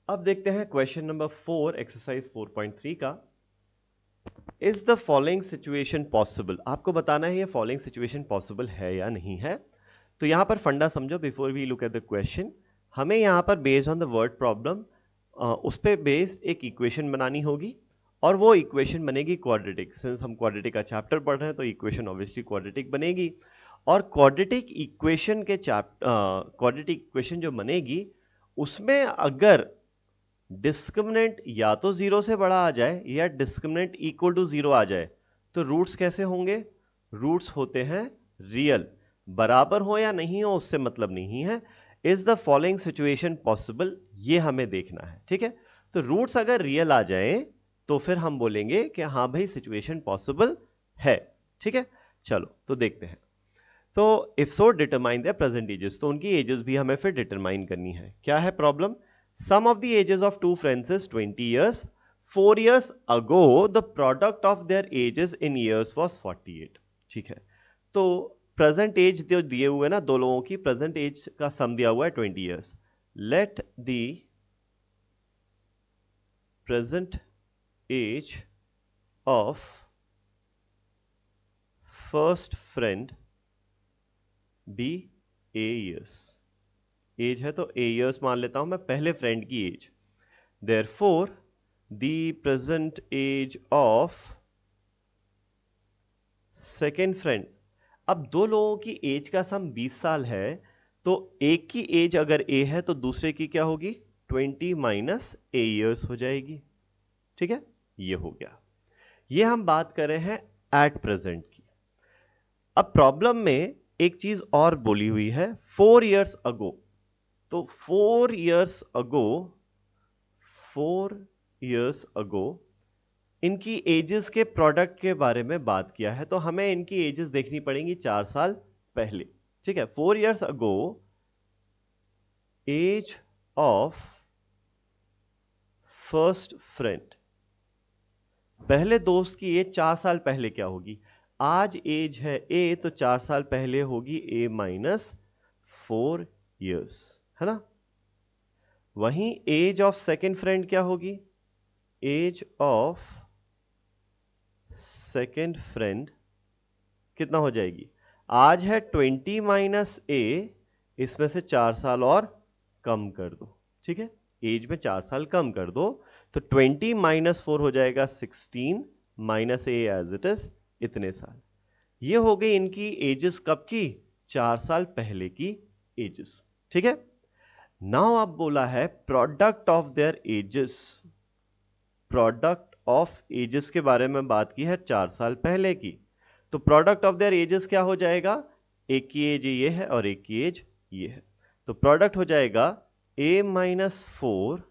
अब देखते हैं क्वेश्चन नंबर 4 एक्सरसाइज 4.3 का। Is the following situation possible? आपको बताना है ये फॉलोइंग सिचुएशन पॉसिबल है या नहीं है। तो यहां पर फंडा समझो before we look at the question. हमें यहां पर based on the word problem उस पे बेस्ड एक इक्वेशन बनानी होगी और वो इक्वेशन बनेगी क्वाड्रेटिक। सिंस हम क्वाड्रेटिक का चैप्टर पढ़ रहे हैं तो इक्वेशन ऑब्वियसली क्वाड्रेटिक बनेगी। और क्वाड्रेटिक इक्वेशन के क्वाड्रेटिक इक्वेशन जो बनेगी उसमें अगर डिस्क्रिमिनेंट या तो जीरो से बड़ा आ जाए या डिस्क्रिमिनेंट इक्वल टू जीरो आ जाए तो रूट्स कैसे होंगे? रूट्स होते हैं रियल। बराबर हो या नहीं हो उससे मतलब नहीं है। Is the following situation possible, ये हमें देखना है। ठीक है, तो रूट्स अगर रियल आ जाए तो फिर हम बोलेंगे कि हाँ भाई सिचुएशन पॉसिबल है। ठीक है, चलो तो देखते हैं। तो if so determine the present ages, तो उनकी एजेस भी हमें फिर डिटरमाइन करनी है। क्या है problem? Sum of the ages of two friends is 20 years. 4 years ago the product of their ages in years was 48. ठीक है, तो प्रेजेंट एज जो दिए हुए ना दो लोगों की, प्रेजेंट एज का सम दिया हुआ है 20 years. Let the present age of first friend be a years. Age है तो ए years मान लेता हूं मैं पहले फ्रेंड की age. Therefore the present age of second friend, अब दो लोगों की एज का सम 20 साल है तो एक की एज अगर ए है तो दूसरे की क्या होगी? 20 माइनस ए years हो जाएगी। ठीक है, ये हो गया। ये हम बात कर रहे हैं एट प्रेजेंट की। अब प्रॉब्लम में एक चीज और बोली हुई है 4 years अगो। तो 4 years अगो इनकी एजेस के प्रोडक्ट के बारे में बात किया है तो हमें इनकी एजेस देखनी पड़ेंगी 4 साल पहले। ठीक है, 4 years ago age of first friend, पहले दोस्त की एज 4 साल पहले क्या होगी? आज एज है ए तो 4 साल पहले होगी ए माइनस 4 years, है ना। वहीं एज ऑफ सेकेंड फ्रेंड क्या होगी? एज ऑफ सेकेंड फ्रेंड कितना हो जाएगी? आज है 20 माइनस ए, इसमें से 4 साल और कम कर दो। ठीक है, एज में 4 साल कम कर दो तो 20 माइनस 4 हो जाएगा 16 minus a as it is, इतने साल। ये हो गई इनकी एजेस कब की? 4 साल पहले की एजेस। ठीक है, नाउ अब बोला है product of their ages, product of ages के बारे में बात की है 4 साल पहले की। तो प्रोडक्ट ऑफ देयर एजेस क्या हो जाएगा? एक की एज ये है और एक की एज ये है, तो प्रोडक्ट हो जाएगा a माइनस 4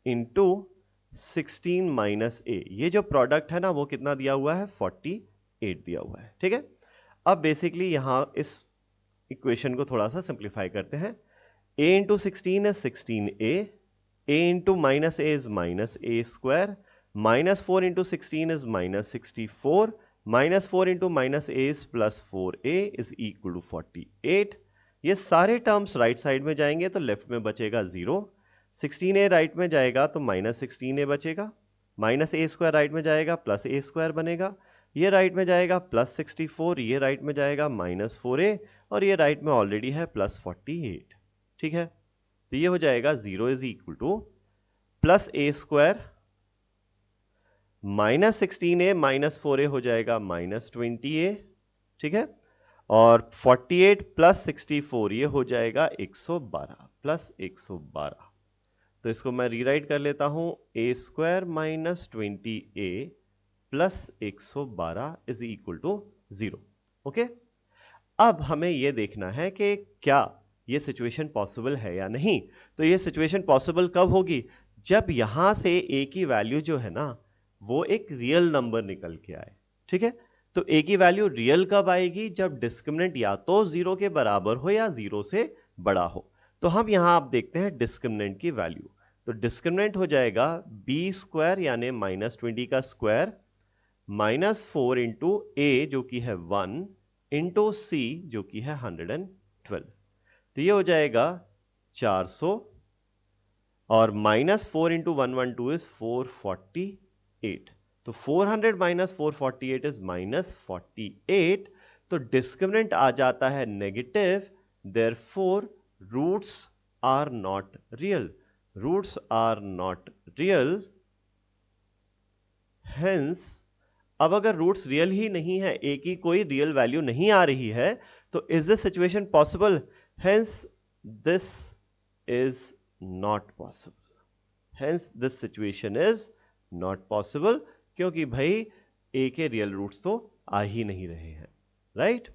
इंटू 16 माइनस ए। ये जो प्रोडक्ट है ना वो कितना दिया हुआ है? 48 दिया हुआ है। ठीक है, अब बेसिकली यहां इस इक्वेशन को थोड़ा सा सिंप्लीफाई करते हैं। a into 16 is 16a, a into minus a is minus a square, minus 4 into 16 is minus 64, minus 4 into minus a is plus 4a is equal to 48। ये सारे टर्म्स राइट साइड में जाएंगे तो लेफ्ट में बचेगा 0। 16a right में जाएगा तो माइनस 16a बचेगा, माइनस ए स्क्वायर राइट में जाएगा प्लस ए स्क्वायर बनेगा, ये राइट में जाएगा प्लस 64, ये राइट में जाएगा माइनस 4a और ये राइट में ऑलरेडी है प्लस 48। ठीक है, तो ये हो जाएगा 0 is equal two plus A square minus 16a minus 4a हो जाएगा माइनस 20a। ठीक है, और 48 प्लस 64 ये हो जाएगा 112 प्लस 112। तो इसको मैं रीराइट कर लेता हूं, A square minus 20a plus 112 is equal to 0। Okay, अब हमें यह देखना है कि क्या यह सिचुएशन पॉसिबल है या नहीं। तो यह सिचुएशन पॉसिबल कब होगी? जब यहां से a की वैल्यू जो है ना वो एक रियल नंबर निकल के आए। ठीक है, तो a की वैल्यू रियल कब आएगी? जब डिस्क्रिमिनेंट या तो 0 के बराबर हो या 0 से बड़ा हो। तो हम यहां आप देखते हैं डिस्क्रिमिनेंट की वैल्यू, तो डिस्क्रिमिनेंट हो जाएगा b स्क्वायर यानी माइनस 20 का स्क्वायर माइनस 4 इंटू ए जो कि है 1 इंटू सी जो कि है 112। तो ये हो जाएगा 400 और माइनस 4 इंटू 112 इज 448, तो 400 माइनस 448 इज माइनस 48, तो डिस्क्रिमिनेंट आ जाता है negative, therefore roots are not real, roots are not real, hence अब अगर रूट्स रियल ही नहीं है, ए की कोई रियल वैल्यू नहीं आ रही है, तो is this situation possible? Hence this is not possible, hence this situation is not possible, क्योंकि भाई ए के रियल रूट्स तो आ ही नहीं रहे हैं, राइट?